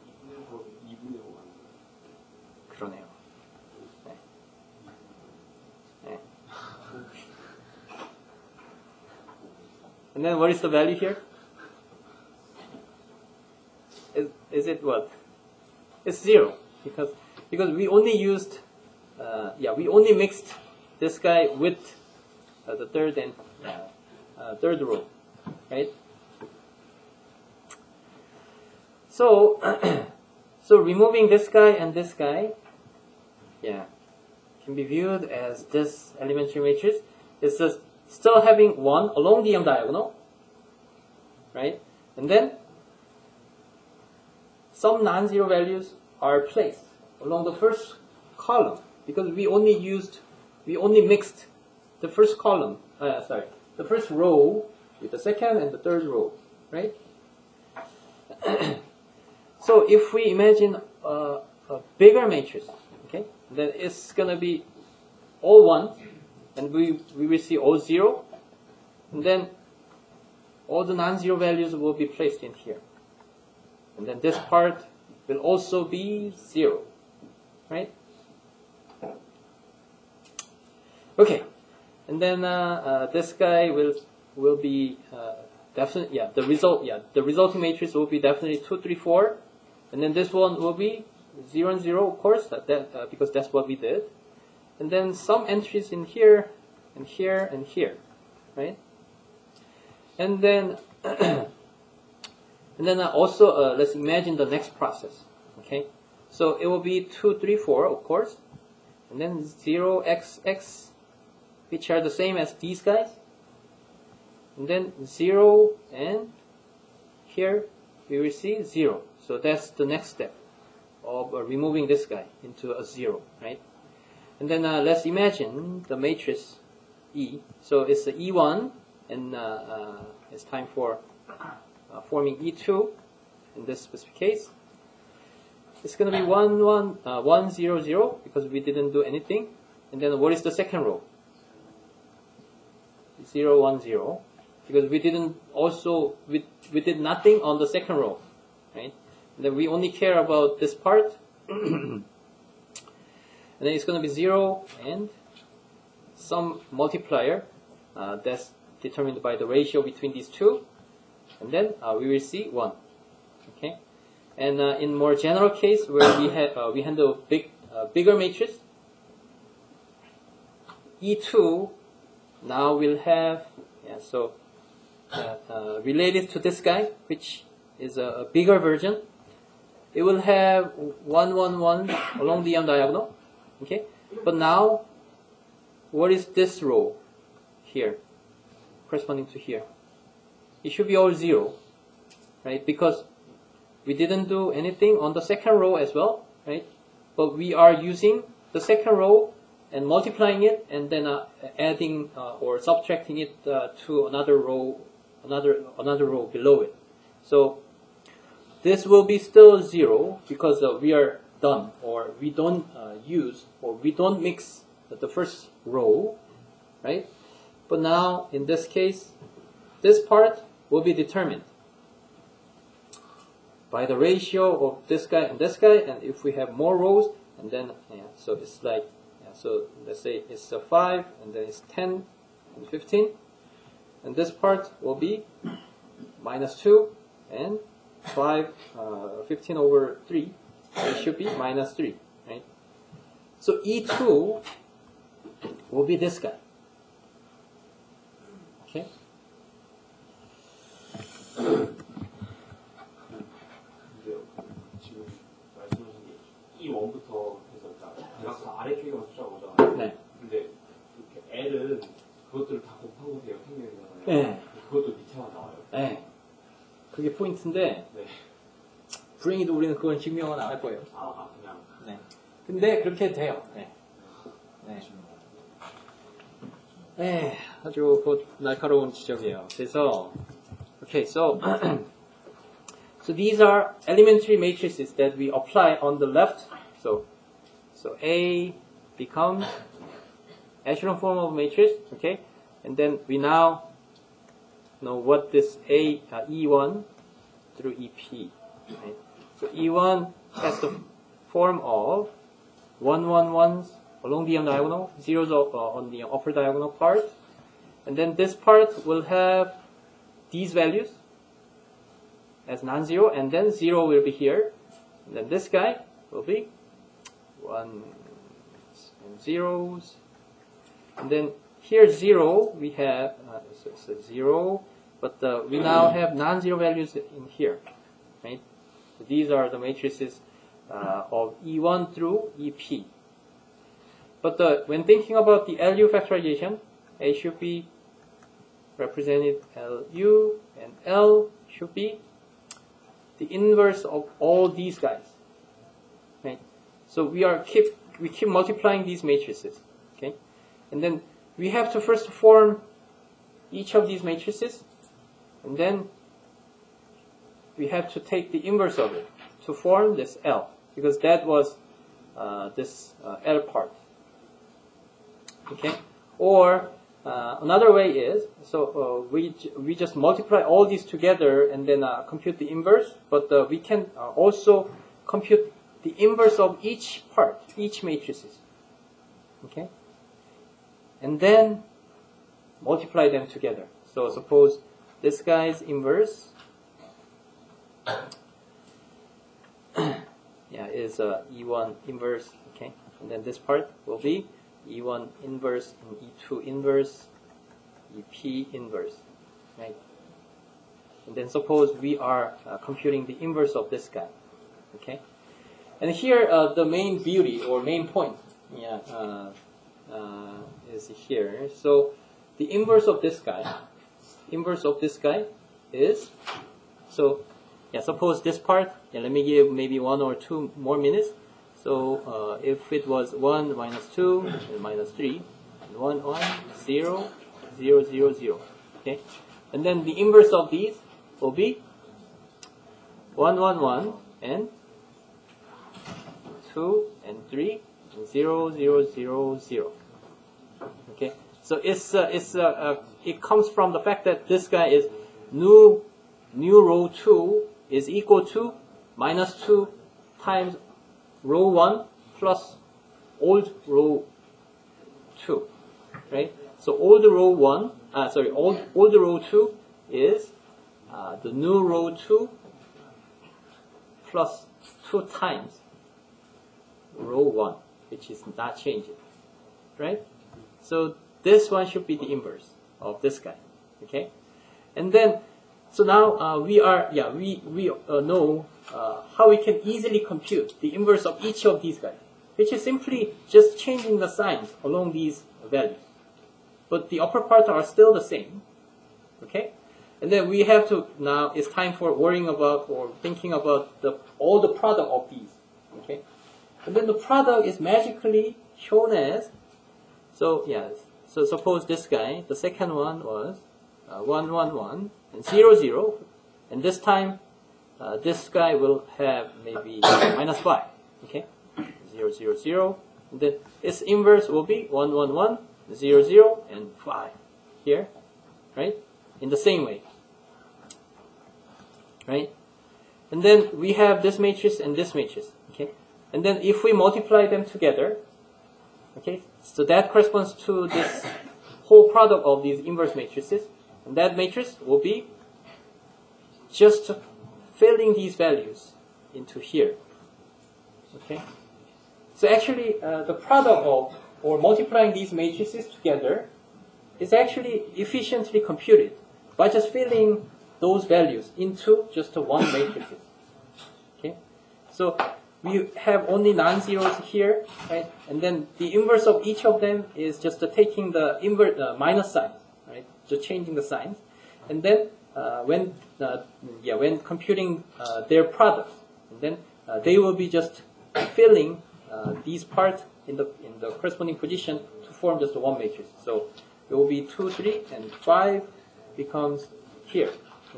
그러네요. 네. 네. And then what is the value here? Is it what? It's 0 because we only used we only mixed this guy with the third and third row, right? So so removing this guy and this guy, can be viewed as this elementary matrix is just still having 1 along the diagonal, right? And then some non-zero values are placed along the first column because we only mixed the first column, the first row with the second and the third row, right? So if we imagine a bigger matrix, okay, then it's gonna be all 1, and we will see all 0, and then all the non-zero values will be placed in here, and then this part will also be 0, right? Okay, and then this guy will be definitely the resulting matrix will be definitely 2, 3, 4. And then this one will be 0 and 0, of course, because that's what we did. And then some entries in here, and here, and here, right? And then, also let's imagine the next process, okay? So it will be 2, 3, 4, of course, and then 0, x, x, which are the same as these guys, and then 0, and here we will see 0. So that's the next step of removing this guy into a 0, right? And then let's imagine the matrix E. So it's the E1, and it's time for forming E2 in this specific case. It's going to be 1, 1, 0, 0 because we didn't do anything. And then what is the second row? 0, 1, 0 because we did nothing on the second row, right? And then we only care about this part. And then it's going to be 0 and some multiplier that's determined by the ratio between these two. And then we will see 1. Okay. And in more general case where we handle bigger matrix, E2 now will have related to this guy, which is a bigger version. It will have 1, 1, 1 along the diagonal. Okay, but now what is this row here corresponding to here? It should be all 0, right? Because we didn't do anything on the second row as well, right? But we are using the second row and multiplying it and then adding or subtracting it to another row below it. So this will be still 0 because we are done, or we don't use, or we don't mix the first row, right? But now, in this case, this part will be determined by the ratio of this guy, and if we have more rows, and then, so it's like, so let's say it's 5, and then it's 10, and 15, and this part will be minus 2, and 15 over 3, it should be minus 3, right? So E2 will be this guy, okay? 지금 말씀하신 게 E1부터 해서 대각선 아래쪽에만 숫자가 오잖아요. 네. 근데 이렇게 L은 그것들을 다 곱하고 돼요. 평면이잖아요. 네. 그것도 밑에만 나와요. 네. 그게 포인트인데, 네. 불행히도 우리는 그건 증명은 안 할 거예요. 그냥. 네. 근데 그렇게 돼요. 네. 네. 네. 아주 날카로운 지적이에요. 그래서, okay, so these are elementary matrices that we apply on the left. So A becomes echelon form of matrix, okay? And then we now know what this E1 through EP, right? So E1 has the form of 1, 1, 1s along the diagonal, zeros on the upper diagonal part. And then this part will have these values as non-zero, and then 0 will be here. And then this guy will be 1s and zeros. And then here 0, we have, so 0, but we now have non-zero values in here, right? So these are the matrices of E1 through EP. But when thinking about the LU factorization, A should be represented LU, and L should be the inverse of all these guys, right? So we keep multiplying these matrices, okay? And then we have to first form each of these matrices, and then we have to take the inverse of it to form this L, because that was this L part, okay? Or another way is, so we just multiply all these together and then compute the inverse, but we can also compute the inverse of each part, each matrices, okay? And then multiply them together. So suppose this guy's inverse is E1 inverse, okay? And then this part will be E1 inverse and E2 inverse, EP inverse, right? And then suppose we are computing the inverse of this guy, okay? And here the main beauty or main point, is here. So the inverse of this guy is, so suppose this part, let me give maybe 1 or 2 more minutes. So if it was 1 minus 2 and minus 3, and 1, 1, 0, 0, 0, 0, okay? And then the inverse of these will be 1, 1, 1, and 2, and 3, and 0, 0, 0, 0. Okay, so it comes from the fact that this guy is new row 2 is equal to minus 2 times row 1 plus old row 2, right? So old row 2 is the new row 2 plus 2 times row 1, which is not changing, right? So this one should be the inverse of this guy, okay? And then, so now we know how we can easily compute the inverse of each of these guys, which is simply just changing the signs along these values. But the upper part are still the same, okay? And then we have to, now it's time for worrying about or thinking about all the product of these, okay? And then the product is magically shown as, so suppose this guy, the second one was 1, 1, 1, and 0, 0, and this time this guy will have maybe minus 5, okay? 0, 0, 0, And then its inverse will be 1, 1, 1, 0, 0, and 5 here, right? In the same way, right? And then we have this matrix and this matrix, okay? And then if we multiply them together, okay, so that corresponds to this whole product of these inverse matrices, and that matrix will be just filling these values into here, okay? So actually, the product of, or multiplying these matrices together is actually efficiently computed by just filling those values into just one matrix. Okay? So we have only non-zeros here, right? And then the inverse of each of them is just taking the minus sign, right? Just changing the signs. And then when computing their product, then they will be just filling these parts in the corresponding position to form just one matrix. So it will be 2, 3, and 5 becomes here.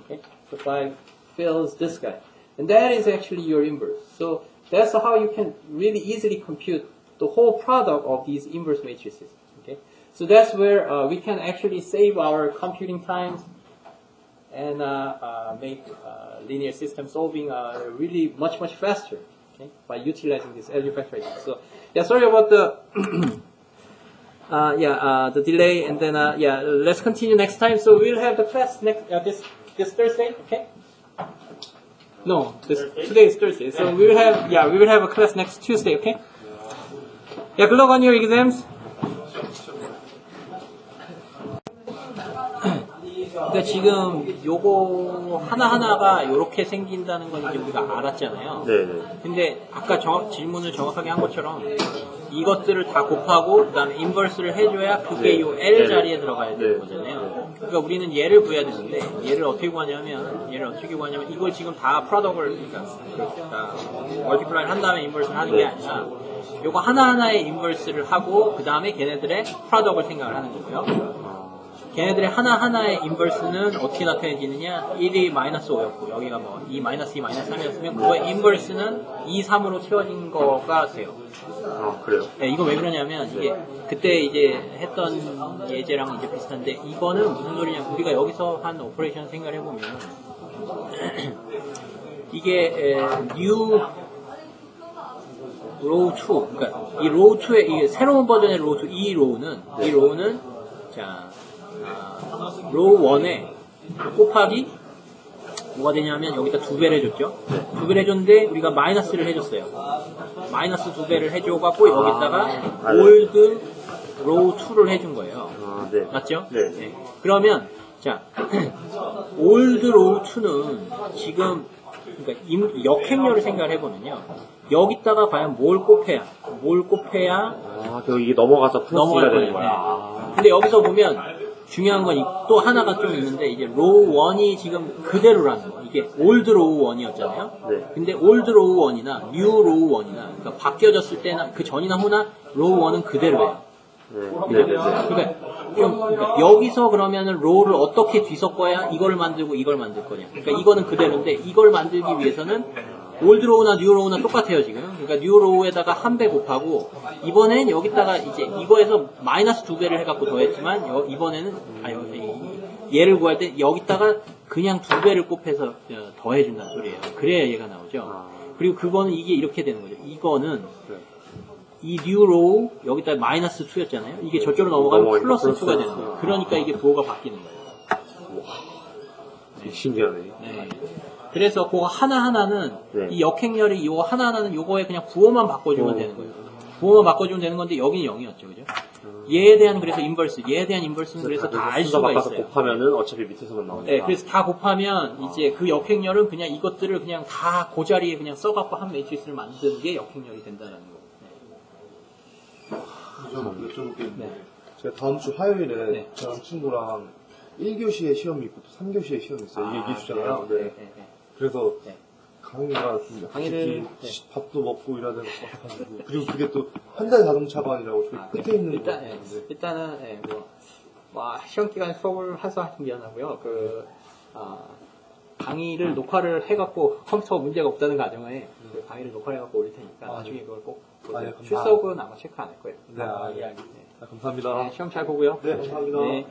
Okay, so 5 fills this guy, and that is actually your inverse. So that's how you can really easily compute the whole product of these inverse matrices. Okay, so that's where we can actually save our computing times and make linear system solving really much faster. Okay, by utilizing this LU factorization. So yeah, sorry about the the delay, and then let's continue next time. So we'll have the class next this Thursday. Okay. No, today is Thursday. So we will have a class next Tuesday. Okay. Yeah, good luck on your exams. 그러니까 지금 요거 하나하나가 이렇게 생긴다는 건 이제 우리가 알았잖아요. 네네. 근데 아까 질문을 정확하게 한 것처럼 이것들을 다 곱하고 그다음에 인버스를 해줘야 그게 요 L 자리에 들어가야 되는 거잖아요. 그러니까 우리는 얘를 구해야 되는데 얘를 어떻게 구하냐면 이걸 지금 다 프로덕트를 그러니까 멀티플라이를 한 다음에 인버스를 하는 게 아니라 요거 하나하나의 인버스를 하고 그다음에 걔네들의 프로덕트를 생각을 하는 거고요. 걔네들의 하나하나의 인버스는 어떻게 나타내지느냐 1이 마이너스 5였고 여기가 뭐 2 마이너스 2 마이너스 3이었으면 그거의 인버스는 2, 3으로 채워진 거가 돼요. 아 그래요? 네, 이거 왜 그러냐면 이게 그때 이제 했던 예제랑 이제 비슷한데 이거는 무슨 소리냐 우리가 여기서 한 오퍼레이션 생각을 해보면 이게 new row 2 그러니까 이 row 2의 이 새로운 버전의 row 2 이 row는 자 로우 1에 곱하기 뭐가 되냐면 여기다 2배를 해줬죠. 2배를 해줬는데 우리가 마이너스를 해줬어요. 마이너스 2배를 해줘갖고 여기다가 올드 로우 2를 해준 거예요. 네. 맞죠? 네. 네. 그러면 자 올드 로우 2는 지금 그러니까 역행렬을 생각을 해보면요. 여기다가 과연 뭘 곱해야 이게 넘어가서 플러스가 되는 거야. 네. 근데 여기서 보면 중요한 건 또 하나가 좀 있는데 이제 로우 1이 지금 그대로라는 거. 이게 올드 로우 1이었잖아요. 네. 근데 올드 로우 1이나 뉴 로우 1이나 그러니까 바뀌어졌을 때나 그 전이나 후나 로우 1은 그대로예요. 그러니까 여기서 그러면은 로우를 어떻게 뒤섞어야 이걸 만들고 이걸 만들 거냐. 그러니까 이거는 그대로인데 이걸 만들기 위해서는 올드 로우나 뉴 로우나 똑같아요 지금. 그러니까 뉴 로우에다가 한 배 곱하고 이번엔 여기다가 이제 이거에서 마이너스 2배를 해갖고 더했지만 이번에는 얘를 구할 때 여기다가 그냥 2배를 곱해서 더해준다는 소리예요. 그래야 얘가 나오죠. 그리고 그거는 이게 이렇게 되는 거죠. 이거는 이 뉴 로우 여기다 마이너스 2였잖아요. 이게 저쪽으로 넘어가면 플러스 2가 되는 거예요. 그러니까 이게 부호가 바뀌는 거예요. 네. 신기하네. 네. 그래서 그거 하나하나는 네. 이 역행렬이 이거 하나하나는 요거에 그냥 부호만 바꿔주면 되는 거예요. 부호만 바꿔주면 되는 건데 여기는 0이었죠, 그죠? 얘에 대한 그래서 얘에 대한 인버스는 그래서 다 알 수가 있어요. 곱하면은 어차피 밑에서만 나오니까. 네, 그래서 다 곱하면 이제 그 역행렬은 그냥 이것들을 그냥 다 그 자리에 그냥 써갖고 한 매트리스를 만드는 게 역행렬이 된다는 거. 좀 여쭤볼게요. 네. 제가 다음 주 화요일에 네. 저랑 친구랑 1교시에 시험이 있고 또 3교시에 시험이 있어요. 이게 기수잖아요. 네. 그래서 네. 강의가 강의를 밥도 먹고 일해야 되는 것 같아가지고 그리고 그게 또 현대 자동차관이라고 저기 끝에 있는 거 일단은 시험 기간에 수업을 해서 미안하고요. 강의를 녹화를 해갖고 컴퓨터 문제가 없다는 가정에 강의를 녹화해갖고 올릴 테니까 나중에 그걸 꼭 보세요. 아, 예, 감사합니다. 출석은 아마 체크 안 할 거예요. 네, 예, 알겠습니다. 감사합니다. 시험 잘 보고요. 네, 감사합니다. 네.